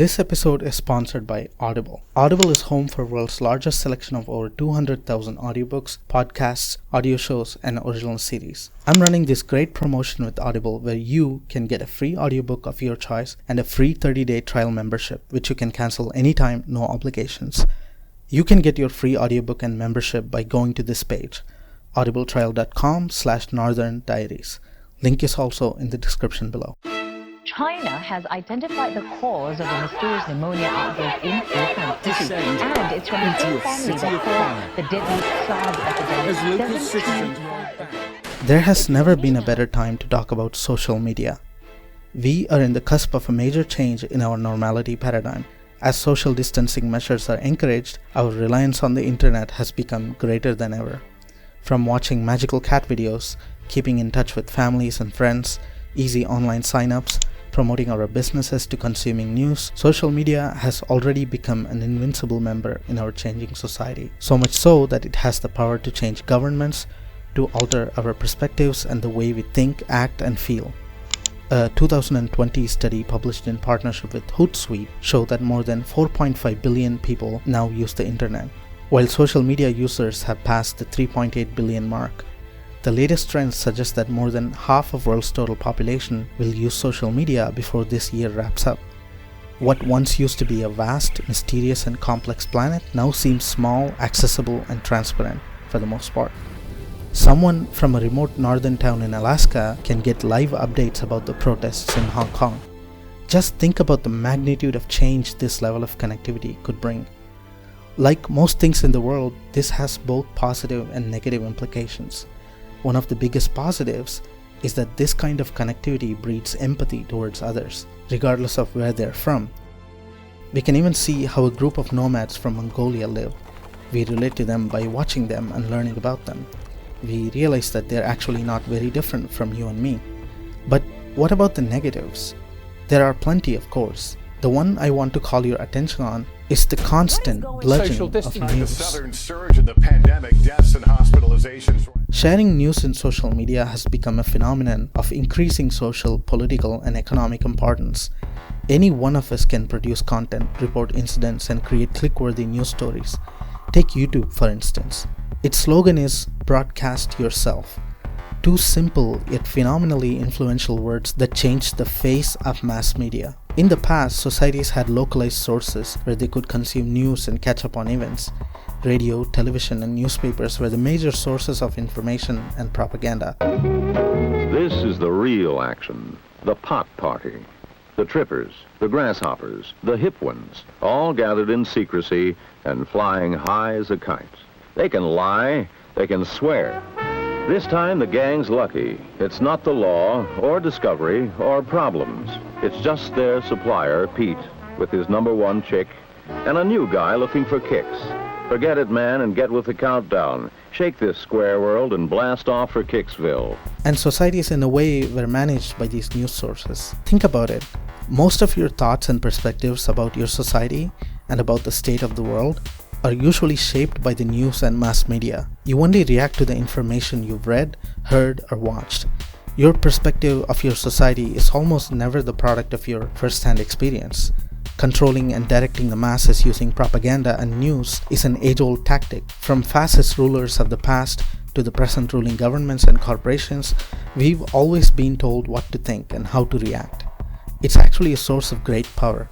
This episode is sponsored by Audible. Audible is home for the world's largest selection of over 200,000 audiobooks, podcasts, audio shows, and original series. I'm running this great promotion with Audible where you can get a free audiobook of your choice and a free 30-day trial membership, which you can cancel anytime, no obligations. You can get your free audiobook and membership by going to this page, audibletrial.com/Northern Diaries. Link is also in the description below. China has identified the cause of the mysterious pneumonia outbreak in Wuhan City, and it's from the same family that caused the deadly SARS epidemic. There has never been a better time to talk about social media. We are in the cusp of a major change in our normality paradigm. As social distancing measures are encouraged, our reliance on the internet has become greater than ever. From watching magical cat videos, keeping in touch with families and friends, easy online sign-ups, promoting our businesses to consuming news, social media has already become an invincible member in our changing society. So much so that it has the power to change governments, to alter our perspectives and the way we think, act, and feel. A 2020 study published in partnership with Hootsuite showed that more than 4.5 billion people now use the internet, while social media users have passed the 3.8 billion mark. The latest trends suggest that more than half of the world's total population will use social media before this year wraps up. What once used to be a vast, mysterious, and complex planet now seems small, accessible, and transparent for the most part. Someone from a remote northern town in Alaska can get live updates about the protests in Hong Kong. Just think about the magnitude of change this level of connectivity could bring. Like most things in the world, this has both positive and negative implications. One of the biggest positives is that this kind of connectivity breeds empathy towards others, regardless of where they're from. We can even see how a group of nomads from Mongolia live. We relate to them by watching them and learning about them. We realize that they're actually not very different from you and me. But what about the negatives? There are plenty, of course. The one I want to call your attention on is the constant bludgeoning of news. The sudden surge in the pandemic, deaths and hospitalizations. Sharing news in social media has become a phenomenon of increasing social, political, and economic importance. Any one of us can produce content, report incidents, and create click-worthy news stories. Take YouTube, for instance. Its slogan is "Broadcast Yourself." Two simple yet phenomenally influential words that changed the face of mass media. In the past, societies had localized sources where they could consume news and catch up on events. Radio, television, and newspapers were the major sources of information and propaganda. This is the real action, the pot party. The trippers, the grasshoppers, the hip ones, all gathered in secrecy and flying high as a kite. They can lie, they can swear. This time the gang's lucky. It's not the law, or discovery, or problems. It's just their supplier, Pete, with his #1 chick, and a new guy looking for kicks. Forget it, man, and get with the countdown. Shake this square world and blast off for Kicksville. And societies in a way were managed by these news sources. Think about it. Most of your thoughts and perspectives about your society and about the state of the world are usually shaped by the news and mass media. You only react to the information you've read, heard, or watched. Your perspective of your society is almost never the product of your first-hand experience. Controlling and directing the masses using propaganda and news is an age-old tactic. From fascist rulers of the past to the present ruling governments and corporations, we've always been told what to think and how to react. It's actually a source of great power.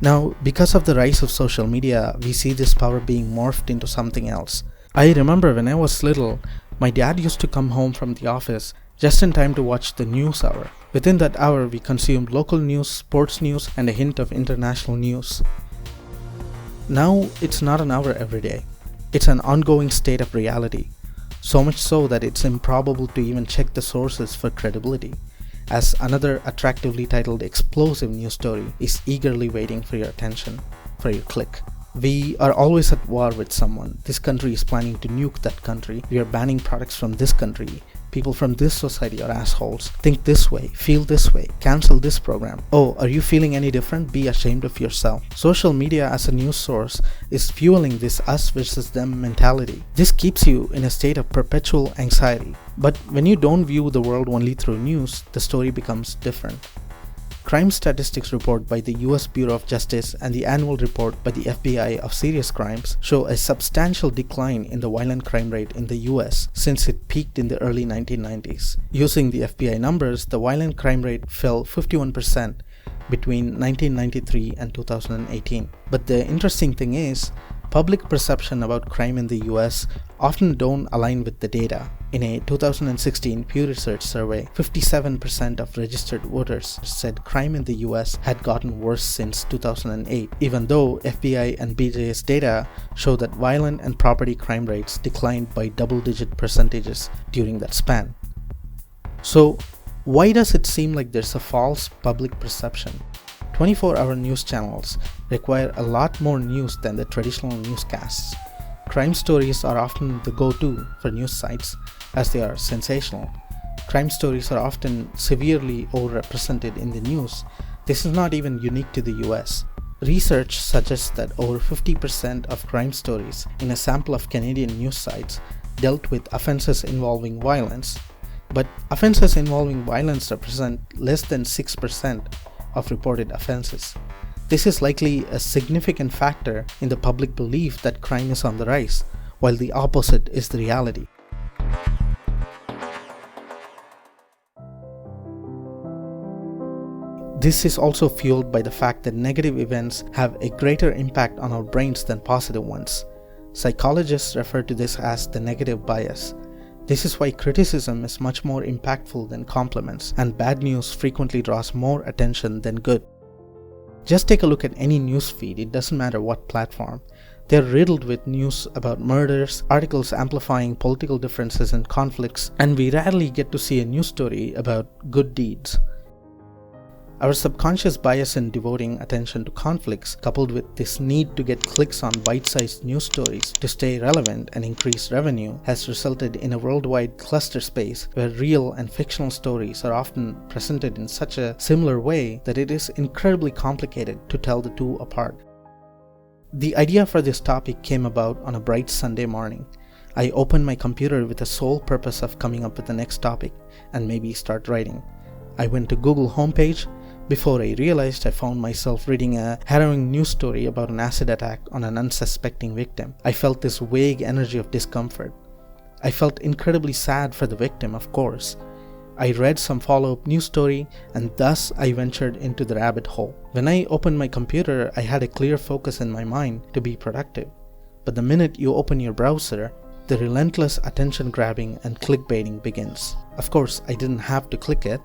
Now, because of the rise of social media, we see this power being morphed into something else. I remember when I was little, my dad used to come home from the office just in time to watch the news hour. Within that hour, we consumed local news, sports news, and a hint of international news. Now, it's not an hour every day. It's an ongoing state of reality. So much so that it's improbable to even check the sources for credibility, as another attractively titled explosive news story is eagerly waiting for your attention, for your click. We are always at war with someone. This country is planning to nuke that country. We are banning products from this country. People from this society are assholes. Think this way, feel this way, cancel this program. Oh, are you feeling any different? Be ashamed of yourself. Social media as a news source is fueling this us versus them mentality. This keeps you in a state of perpetual anxiety. But when you don't view the world only through news, the story becomes different. crime statistics report by the US Bureau of Justice and the annual report by the FBI of serious crimes show a substantial decline in the violent crime rate in the US since it peaked in the early 1990s. Using the FBI numbers, the violent crime rate fell 51% between 1993 and 2018. But the interesting thing is, public perception about crime in the US often don't align with the data. In a 2016 Pew Research Survey, 57% of registered voters said crime in the US had gotten worse since 2008, even though FBI and BJ's data show that violent and property crime rates declined by double-digit percentages during that span. So, why does it seem like there's a false public perception? 24-hour news channels require a lot more news than the traditional newscasts. Crime stories are often the go-to for news sites as they are sensational. Crime stories are often severely overrepresented in the news. This is not even unique to the US. Research suggests that over 50% of crime stories in a sample of Canadian news sites dealt with offenses involving violence. But offenses involving violence represent less than 6% of reported offenses. This is likely a significant factor in the public belief that crime is on the rise, while the opposite is the reality. This is also fueled by the fact that negative events have a greater impact on our brains than positive ones. Psychologists refer to this as the negative bias. This is why criticism is much more impactful than compliments, and bad news frequently draws more attention than good. Just take a look at any news feed, it doesn't matter what platform. They're riddled with news about murders, articles amplifying political differences and conflicts, and we rarely get to see a news story about good deeds. Our subconscious bias in devoting attention to conflicts, coupled with this need to get clicks on bite-sized news stories to stay relevant and increase revenue, has resulted in a worldwide cluster space where real and fictional stories are often presented in such a similar way that it is incredibly complicated to tell the two apart. The idea for this topic came about on a bright Sunday morning. I opened my computer with the sole purpose of coming up with the next topic and maybe start writing. I went to Google homepage. Before I realized, I found myself reading a harrowing news story about an acid attack on an unsuspecting victim. I felt this vague energy of discomfort. I felt incredibly sad for the victim, of course. I read some follow-up news story, and thus I ventured into the rabbit hole. When I opened my computer, I had a clear focus in my mind to be productive. But the minute you open your browser, the relentless attention grabbing and clickbaiting begins. Of course, I didn't have to click it.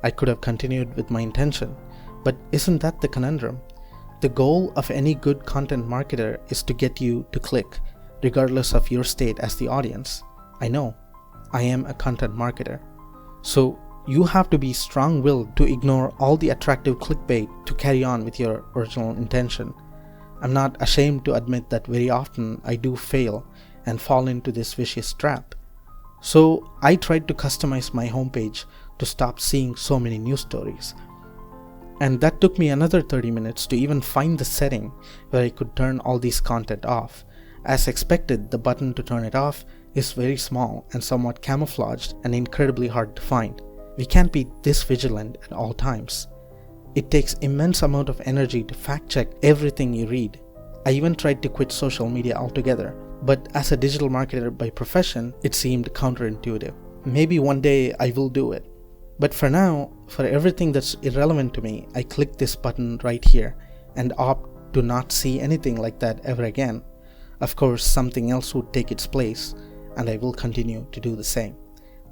I could have continued with my intention, but isn't that the conundrum? The goal of any good content marketer is to get you to click, regardless of your state as the audience. I know, I am a content marketer. So you have to be strong-willed to ignore all the attractive clickbait to carry on with your original intention. I'm not ashamed to admit that very often I do fail and fall into this vicious trap. So I tried to customize my homepage to stop seeing so many news stories. And that took me another 30 minutes to even find the setting where I could turn all this content off. As expected, the button to turn it off is very small and somewhat camouflaged and incredibly hard to find. We can't be this vigilant at all times. It takes immense amount of energy to fact check everything you read. I even tried to quit social media altogether, but as a digital marketer by profession, it seemed counterintuitive. Maybe one day I will do it. But for now, for everything that's irrelevant to me, I click this button right here and opt to not see anything like that ever again. Of course, something else would take its place, and I will continue to do the same.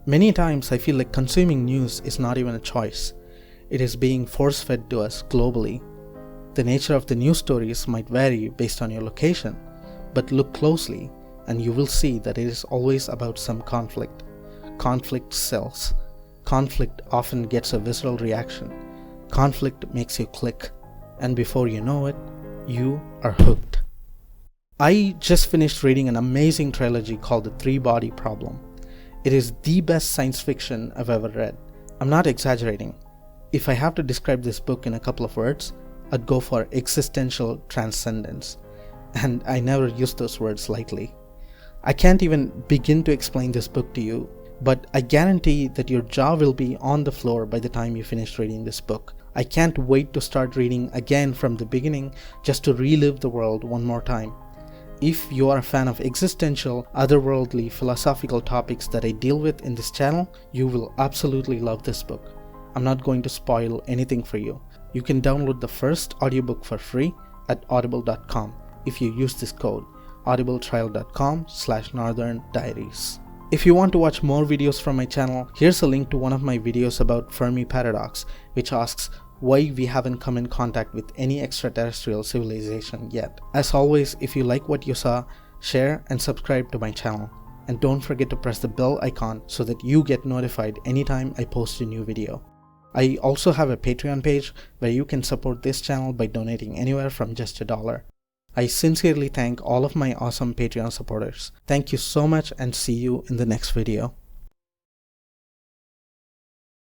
Many times I feel like consuming news is not even a choice. It is being force-fed to us globally. The nature of the news stories might vary based on your location, but look closely and you will see that it is always about some conflict. Conflict sells. Conflict often gets a visceral reaction. Conflict makes you click, and before you know it, you are hooked. I just finished reading an amazing trilogy called The Three-Body Problem. It is the best science fiction I've ever read. I'm not exaggerating. If I have to describe this book in a couple of words, I'd go for existential transcendence. And I never use those words lightly. I can't even begin to explain this book to you, but I guarantee that your jaw will be on the floor by the time you finish reading this book. I can't wait to start reading again from the beginning just to relive the world one more time. If you are a fan of existential, otherworldly, philosophical topics that I deal with in this channel, you will absolutely love this book. I'm not going to spoil anything for you. You can download the first audiobook for free at audible.com if you use this code audibletrial.com/northerndiaries. If you want to watch more videos from my channel, here's a link to one of my videos about Fermi paradox, which asks why we haven't come in contact with any extraterrestrial civilization yet. As always, if you like what you saw, share and subscribe to my channel. And don't forget to press the bell icon so that you get notified anytime I post a new video. I also have a Patreon page where you can support this channel by donating anywhere from just $1. I sincerely thank all of my awesome Patreon supporters. Thank you so much and see you in the next video.